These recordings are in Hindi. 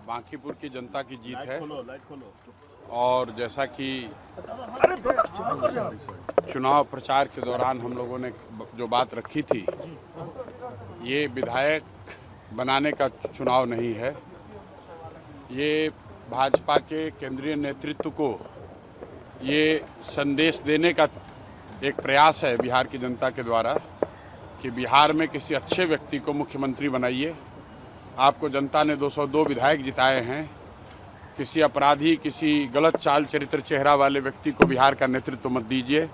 बांकीपुर की जनता की जीत है। और जैसा कि चुनाव प्रचार के दौरान हम लोगों ने जो बात रखी थी, ये विधायक बनाने का चुनाव नहीं है, ये भाजपा के केंद्रीय नेतृत्व को ये संदेश देने का एक प्रयास है बिहार की जनता के द्वारा कि बिहार में किसी अच्छे व्यक्ति को मुख्यमंत्री बनाइए। आपको जनता ने 202 विधायक जिताए हैं। किसी अपराधी, किसी गलत चाल चरित्र चेहरा वाले व्यक्ति को बिहार का नेतृत्व मत दीजिए।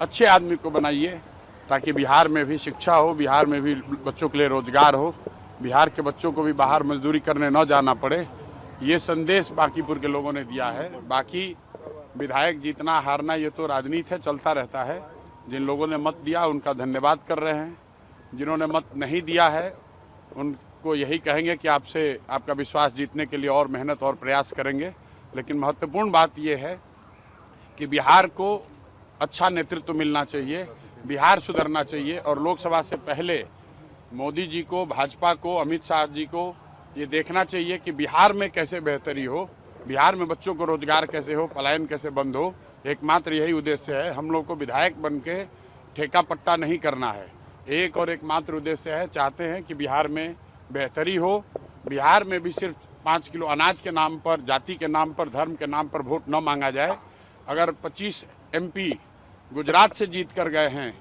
अच्छे आदमी को बनाइए ताकि बिहार में भी शिक्षा हो, बिहार में भी बच्चों के लिए रोजगार हो, बिहार के बच्चों को भी बाहर मजदूरी करने न जाना पड़े। ये संदेश बांकीपुर के लोगों ने दिया है। बाकी विधायक जीतना हारना ये तो राजनीति है, चलता रहता है। जिन लोगों ने मत दिया उनका धन्यवाद कर रहे हैं, जिन्होंने मत नहीं दिया है उनको यही कहेंगे कि आपसे आपका विश्वास जीतने के लिए और मेहनत और प्रयास करेंगे। लेकिन महत्वपूर्ण बात यह है कि बिहार को अच्छा नेतृत्व मिलना चाहिए, बिहार सुधरना चाहिए। और लोकसभा से पहले मोदी जी को, भाजपा को, अमित शाह जी को ये देखना चाहिए कि बिहार में कैसे बेहतरी हो, बिहार में बच्चों को रोजगार कैसे हो, पलायन कैसे बंद हो। एकमात्र यही उद्देश्य है। हम लोग को विधायक बन के ठेका पट्टा नहीं करना है। एक और एकमात्र उद्देश्य है, चाहते हैं कि बिहार में बेहतरी हो। बिहार में भी सिर्फ 5 किलो अनाज के नाम पर, जाति के नाम पर, धर्म के नाम पर वोट न मांगा जाए। अगर 25 MP गुजरात से जीत कर गए हैं,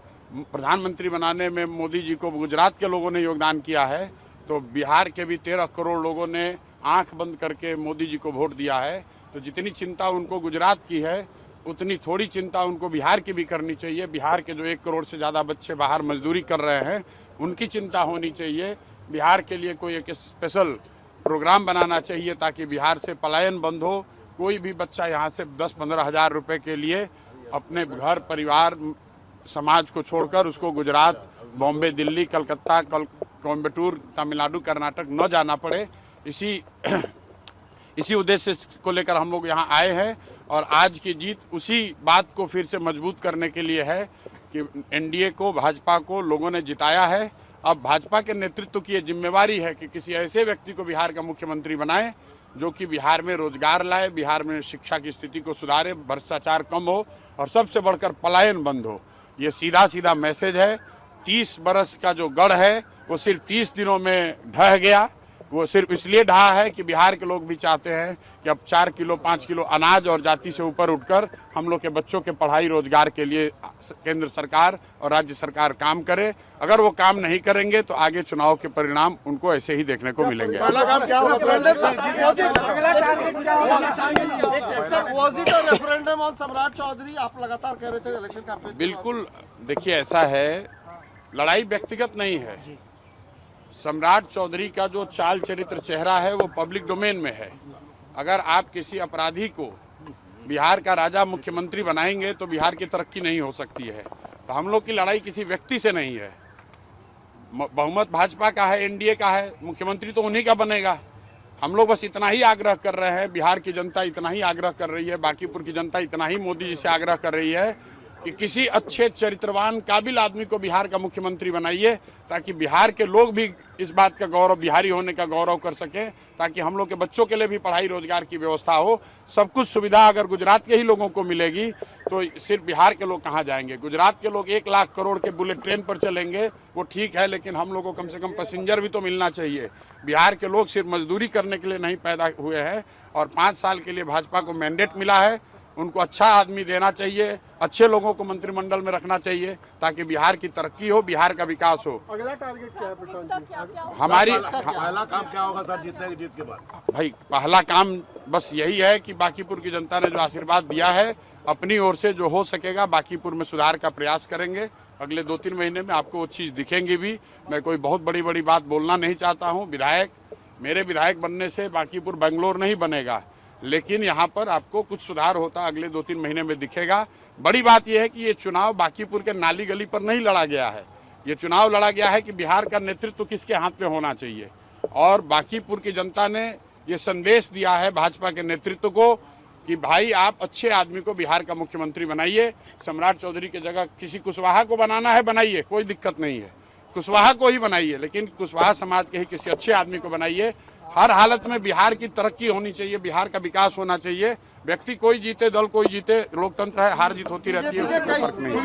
प्रधानमंत्री बनाने में मोदी जी को गुजरात के लोगों ने योगदान किया है, तो बिहार के भी 13 करोड़ लोगों ने आंख बंद करके मोदी जी को वोट दिया है। तो जितनी चिंता उनको गुजरात की है, उतनी थोड़ी चिंता उनको बिहार की भी करनी चाहिए। बिहार के जो 1 करोड़ से ज़्यादा बच्चे बाहर मजदूरी कर रहे हैं, उनकी चिंता होनी चाहिए। बिहार के लिए कोई एक स्पेशल प्रोग्राम बनाना चाहिए ताकि बिहार से पलायन बंद हो। कोई भी बच्चा यहाँ से 10-15 हज़ार रुपये के लिए अपने घर, परिवार, समाज को छोड़कर उसको गुजरात, बॉम्बे, दिल्ली, कलकत्ता, कोयम्बटूर, तमिलनाडु, कर्नाटक न जाना पड़े। इसी उद्देश्य को लेकर हम लोग यहाँ आए हैं। और आज की जीत उसी बात को फिर से मजबूत करने के लिए है कि NDA को, भाजपा को लोगों ने जिताया है। अब भाजपा के नेतृत्व की ये जिम्मेवारी है कि किसी ऐसे व्यक्ति को बिहार का मुख्यमंत्री बनाए जो कि बिहार में रोजगार लाए, बिहार में शिक्षा की स्थिति को सुधारे, भ्रष्टाचार कम हो और सबसे बढ़कर पलायन बंद हो। ये सीधा सीधा मैसेज है। 30 बरस का जो गढ़ है वो सिर्फ 30 दिनों में ढह गया। वो सिर्फ इसलिए ढहा है कि बिहार के लोग भी चाहते हैं कि अब 4 किलो 5 किलो अनाज और जाति से ऊपर उठकर हम लोग के बच्चों के पढ़ाई रोजगार के लिए केंद्र सरकार और राज्य सरकार काम करे। अगर वो काम नहीं करेंगे तो आगे चुनाव के परिणाम उनको ऐसे ही देखने को मिलेंगे। बिल्कुल, देखिए ऐसा है, लड़ाई व्यक्तिगत नहीं है। सम्राट चौधरी का जो चाल चरित्र चेहरा है वो पब्लिक डोमेन में है। अगर आप किसी अपराधी को बिहार का राजा मुख्यमंत्री बनाएंगे तो बिहार की तरक्की नहीं हो सकती है। तो हम लोग की लड़ाई किसी व्यक्ति से नहीं है। बहुमत भाजपा का है, NDA का है, मुख्यमंत्री तो उन्हीं का बनेगा। हम लोग बस इतना ही आग्रह कर रहे हैं, बिहार की जनता इतना ही आग्रह कर रही है, बांकीपुर की जनता इतना ही मोदी जी से आग्रह कर रही है कि किसी अच्छे, चरित्रवान, काबिल आदमी को बिहार का मुख्यमंत्री बनाइए ताकि बिहार के लोग भी इस बात का गौरव, बिहारी होने का गौरव कर सकें, ताकि हम लोग के बच्चों के लिए भी पढ़ाई रोजगार की व्यवस्था हो। सब कुछ सुविधा अगर गुजरात के ही लोगों को मिलेगी तो सिर्फ बिहार के लोग कहाँ जाएंगे। गुजरात के लोग 1 लाख करोड़ के बुलेट ट्रेन पर चलेंगे, वो ठीक है, लेकिन हम लोग को कम से कम पैसेंजर भी तो मिलना चाहिए। बिहार के लोग सिर्फ मजदूरी करने के लिए नहीं पैदा हुए हैं और 5 साल के लिए भाजपा को मैंडेट मिला है। उनको अच्छा आदमी देना चाहिए, अच्छे लोगों को मंत्रिमंडल में रखना चाहिए ताकि बिहार की तरक्की हो, बिहार का विकास हो। अगला टारगेट क्या है प्रशांत जी? हमारी पहला काम क्या होगा सर जीत के बाद? भाई पहला काम बस यही है कि बांकीपुर की जनता ने जो आशीर्वाद दिया है, अपनी ओर से जो हो सकेगा बांकीपुर में सुधार का प्रयास करेंगे। अगले 2-3 महीने में आपको वो चीज़ दिखेंगी भी। मैं कोई बहुत बड़ी बात बोलना नहीं चाहता हूँ। मेरे विधायक बनने से बांकीपुर बेंगलोर नहीं बनेगा, लेकिन यहाँ पर आपको कुछ सुधार होता अगले 2-3 महीने में दिखेगा। बड़ी बात यह है कि ये चुनाव बांकीपुर के नाली गली पर नहीं लड़ा गया है। ये चुनाव लड़ा गया है कि बिहार का नेतृत्व किसके हाथ में होना चाहिए। और बांकीपुर की जनता ने ये संदेश दिया है भाजपा के नेतृत्व को कि भाई आप अच्छे आदमी को बिहार का मुख्यमंत्री बनाइए। सम्राट चौधरी की जगह किसी कुशवाहा को बनाना है, बनाइए, कोई दिक्कत नहीं है, कुशवाहा को ही बनाइए, लेकिन कुशवाहा समाज के ही किसी अच्छे आदमी को बनाइए हर हालत में बिहार की तरक्की होनी चाहिए, बिहार का विकास होना चाहिए। व्यक्ति कोई जीते, दल कोई जीते, लोकतंत्र है, हार जीत होती रहती है, उससे कोई फर्क नहीं है।